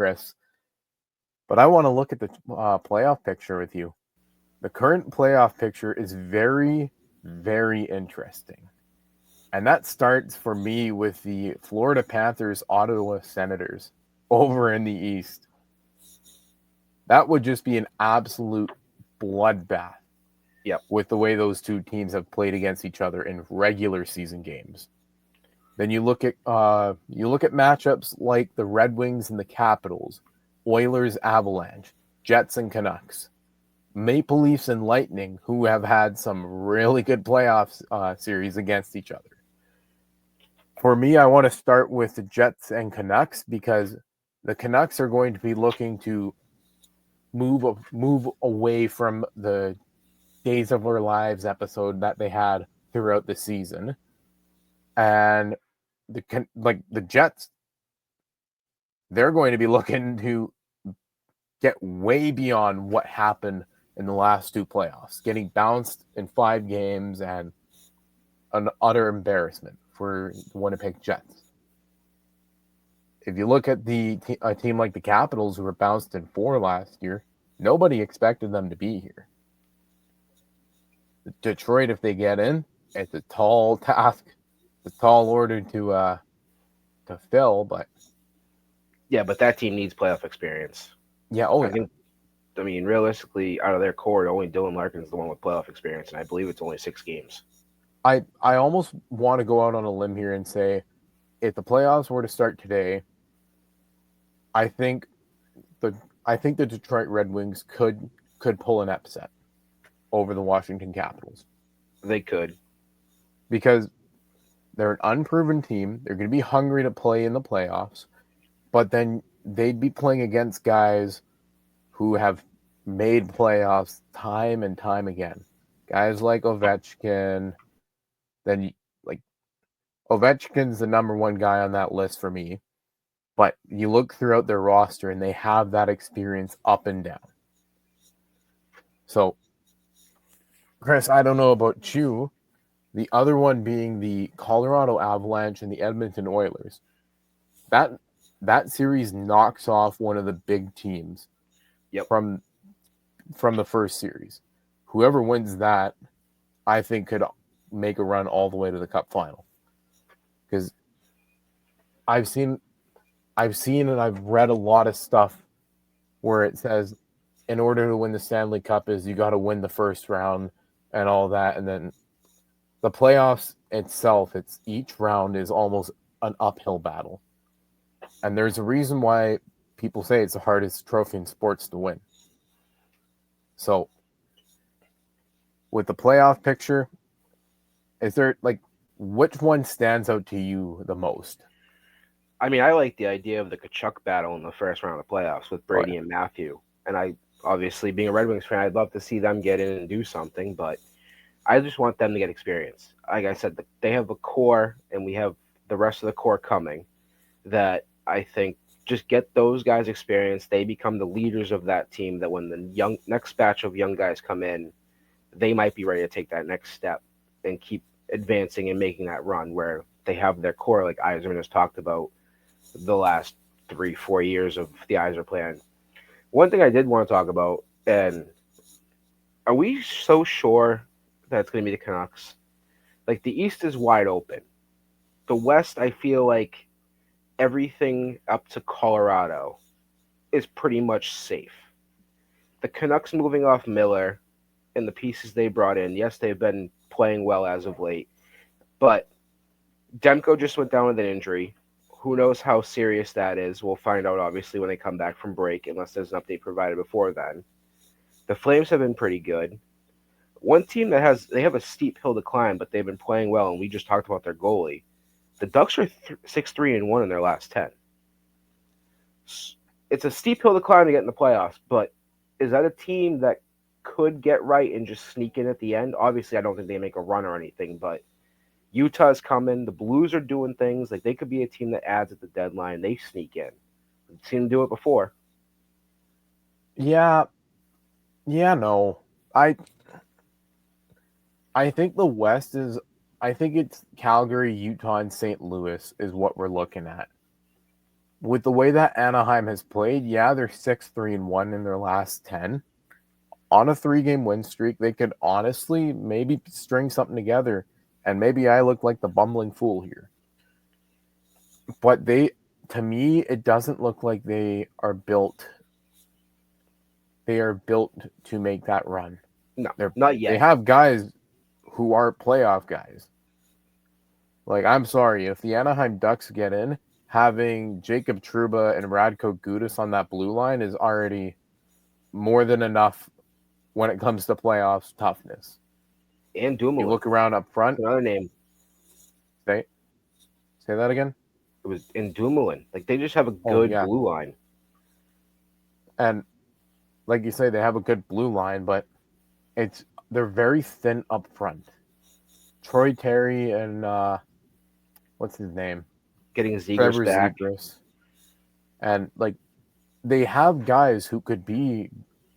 Chris. But I want to look at the playoff picture with you. The current playoff picture is very, very interesting. And that starts for me with the Florida Panthers, Ottawa Senators over in the East. That would just be an absolute bloodbath. Yep. With the way those two teams have played against each other in regular season games. Then you look at matchups like the Red Wings and the Capitals, Oilers, Avalanche, Jets and Canucks, Maple Leafs and Lightning, who have had some really good playoff series against each other. For me, I want to start with the Jets and Canucks because the Canucks are going to be looking to move away from the Days of Our Lives episode that they had throughout the season. And the Jets, they're going to be looking to get way beyond what happened in the last two playoffs, getting bounced in 5 games and an utter embarrassment for the Winnipeg Jets. If you look at a team like the Capitals, who were bounced in 4 last year, nobody expected them to be here. Detroit, if they get in, it's a tall task, a tall order to fill, but yeah, but that team needs playoff experience. Yeah, I mean, realistically, out of their core, only Dylan Larkin is the one with playoff experience, and I believe it's only 6 games. I almost want to go out on a limb here and say, if the playoffs were to start today, I think the Detroit Red Wings could pull an upset over the Washington Capitals. They could. Because they're an unproven team. They're going to be hungry to play in the playoffs. But then they'd be playing against guys who have made playoffs time and time again. Guys like Ovechkin. Then, Ovechkin's the number one guy on that list for me. But you look throughout their roster and they have that experience up and down. So, Chris, I don't know about you. The other one being the Colorado Avalanche and the Edmonton Oilers. That series knocks off one of the big teams from the first series. Whoever wins that, I think, could make a run all the way to the Cup final. Because I've seen and I've read a lot of stuff where it says in order to win the Stanley Cup is you got to win the first round and all that, and then the playoffs itself, each round is almost an uphill battle. And there's a reason why people say it's the hardest trophy in sports to win. So, with the playoff picture, is there, which one stands out to you the most? I mean, I like the idea of the Tkachuk battle in the first round of the playoffs with Brady and Matthew. And I, obviously, being a Red Wings fan, I'd love to see them get in and do something, but I just want them to get experience. Like I said, they have a core, and we have the rest of the core coming, that I think just get those guys experience. They become the leaders of that team, that when the next batch of young guys come in, they might be ready to take that next step and keep advancing and making that run where they have their core, like Yzerman has talked about the last 3-4 years of the Yzer plan. One thing I did want to talk about, and are we so sure that it's going to be the Canucks? Like, the East is wide open. The West, I feel like everything up to Colorado is pretty much safe. The Canucks moving off Miller and the pieces they brought in, yes, they've been playing well as of late, but Demko just went down with an injury. Who knows how serious that is? We'll find out, obviously, when they come back from break, unless there's an update provided before then. The Flames have been pretty good. One team they have a steep hill to climb, but they've been playing well, and we just talked about their goalie. The Ducks are 6-3-1 in their last 10. It's a steep hill to climb to get in the playoffs, but is that a team that could get right and just sneak in at the end? Obviously, I don't think they make a run or anything, but Utah's coming. The Blues are doing things. Like, they could be a team that adds at the deadline. They sneak in. I've seen them do it before. Yeah. Yeah, no. I think the West is... I think it's Calgary, Utah, and St. Louis is what we're looking at. with the way that Anaheim has played, yeah, they're 6-3-1 in their last 10. On a 3-game win streak, they could honestly maybe string something together, and maybe I look like the bumbling fool here. But to me, it doesn't look like they are built to make that run. No, not yet. They have guys who are playoff guys. Like, I'm sorry, if the Anaheim Ducks get in, having Jacob Trouba and Radko Gudas on that blue line is already more than enough when it comes to playoffs toughness. And Dumoulin. You look around up front. That's another name. Say that again? It was in Dumoulin. Like, they just have a good blue line. And like you say, they have a good blue line, but they're very thin up front. Troy Terry and what's his name? Getting Zegras back. And like, they have guys who could be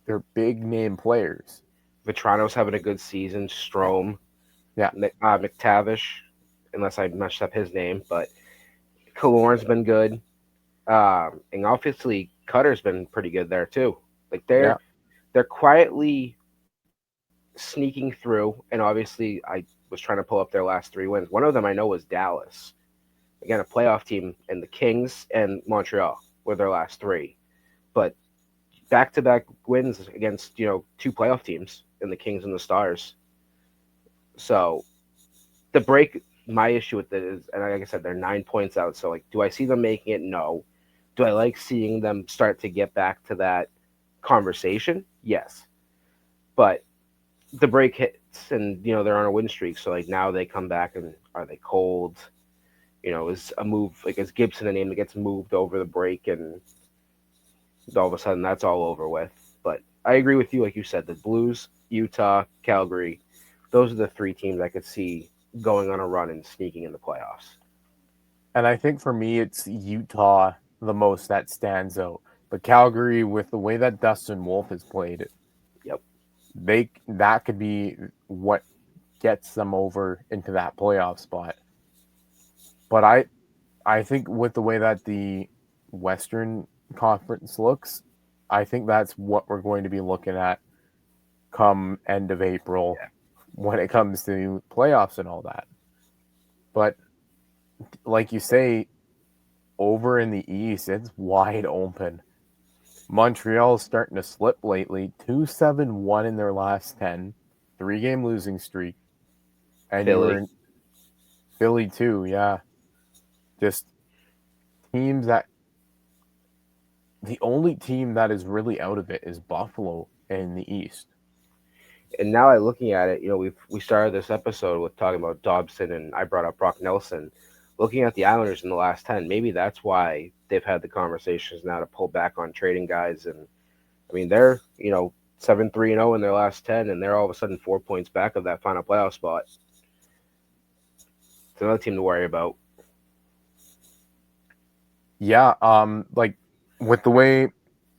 their big name players. Vetrano's having a good season. Strome. Yeah. McTavish, unless I messed up his name, but Killorn's been good. And obviously Cutter's been pretty good there too. Like, they're quietly sneaking through, and obviously I was trying to pull up their last 3 wins. One of them I know was Dallas. Again, a playoff team, and the Kings and Montreal were their last 3. But back-to-back wins against, 2 playoff teams in the Kings and the Stars. So the break, my issue with it is, and like I said, they're 9 points out. So, like, do I see them making it? No. Do I like seeing them start to get back to that conversation? Yes. But the break hits, and, they're on a win streak. So, like, now they come back, and are they cold? Is a move, like, is Gibson a name that gets moved over the break, and all of a sudden that's all over with. But I agree with you, like you said, the Blues, Utah, Calgary, those are the 3 teams I could see going on a run and sneaking in the playoffs. And I think for me, it's Utah the most that stands out. But Calgary, with the way that Dustin Wolf has played, that could be what gets them over into that playoff spot. But I think with the way that the Western Conference looks, I think that's what we're going to be looking at come end of April when it comes to playoffs and all that. But like you say, over in the East, it's wide open. Montreal's starting to slip lately. 2-7-1 in their last 10. 3-game losing streak. And you were in Philly too, yeah. Just teams that the only team that is really out of it is Buffalo in the East. And now looking at it, we started this episode with talking about Dobson, and I brought up Brock Nelson. Looking at the Islanders in the last 10, maybe that's why they've had the conversations now to pull back on trading guys. And I mean, they're 7-3-0 in their last 10, and they're all of a sudden 4 points back of that final playoff spot. It's another team to worry about. Yeah, like with the way,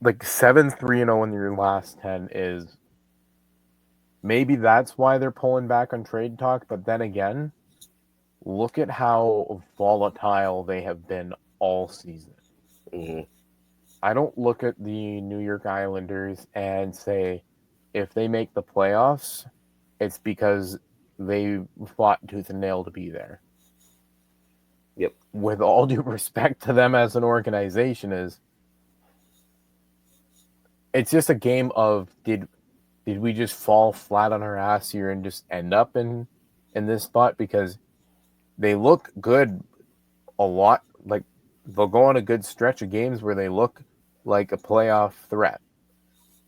like 7-3-0 in your last 10 is, maybe that's why they're pulling back on trade talk. But then again, look at how volatile they have been all season. Mm-hmm. I don't look at the New York Islanders and say, if they make the playoffs, it's because they fought tooth and nail to be there. Yep. With all due respect to them as an organization, it's just a game of did we just fall flat on our ass here and just end up in this spot? Because they look good a lot. Like, they'll go on a good stretch of games where they look like a playoff threat.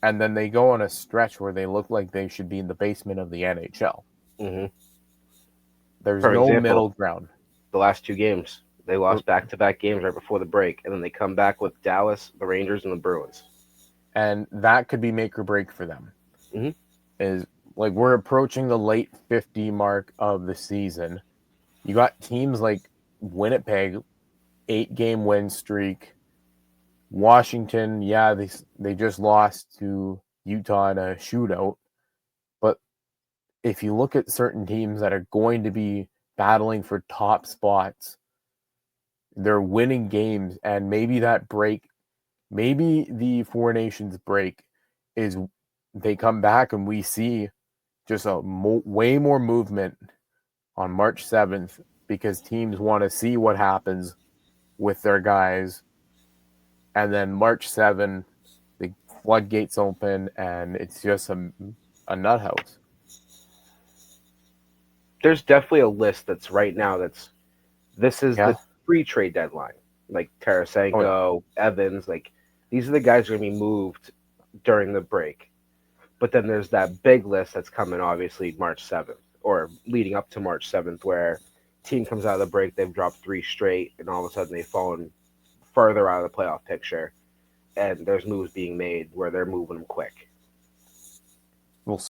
And then they go on a stretch where they look like they should be in the basement of the NHL. Mm-hmm. There's no middle ground. The last 2 games, they lost back-to-back games right before the break, and then they come back with Dallas, the Rangers, and the Bruins. And that could be make or break for them. Mm-hmm. Is like, we're approaching the late 50 mark of the season. You got teams like Winnipeg, 8-game win streak. Washington, yeah, they just lost to Utah in a shootout. But if you look at certain teams that are going to be battling for top spots, they're winning games, and maybe that break, maybe the Four Nations break is they come back and we see just a way more movement on March 7th because teams want to see what happens with their guys. And then March 7th, the floodgates open and it's just a nut house. There's definitely a list that's right now this is Yeah. the pre-trade deadline. Like Oh, Tarasenko, Evans, like these are the guys who are going to be moved during the break. But then there's that big list that's coming, obviously, March 7th or leading up to March 7th, where team comes out of the break, they've dropped 3 straight, and all of a sudden they've fallen further out of the playoff picture, and there's moves being made where they're moving them quick.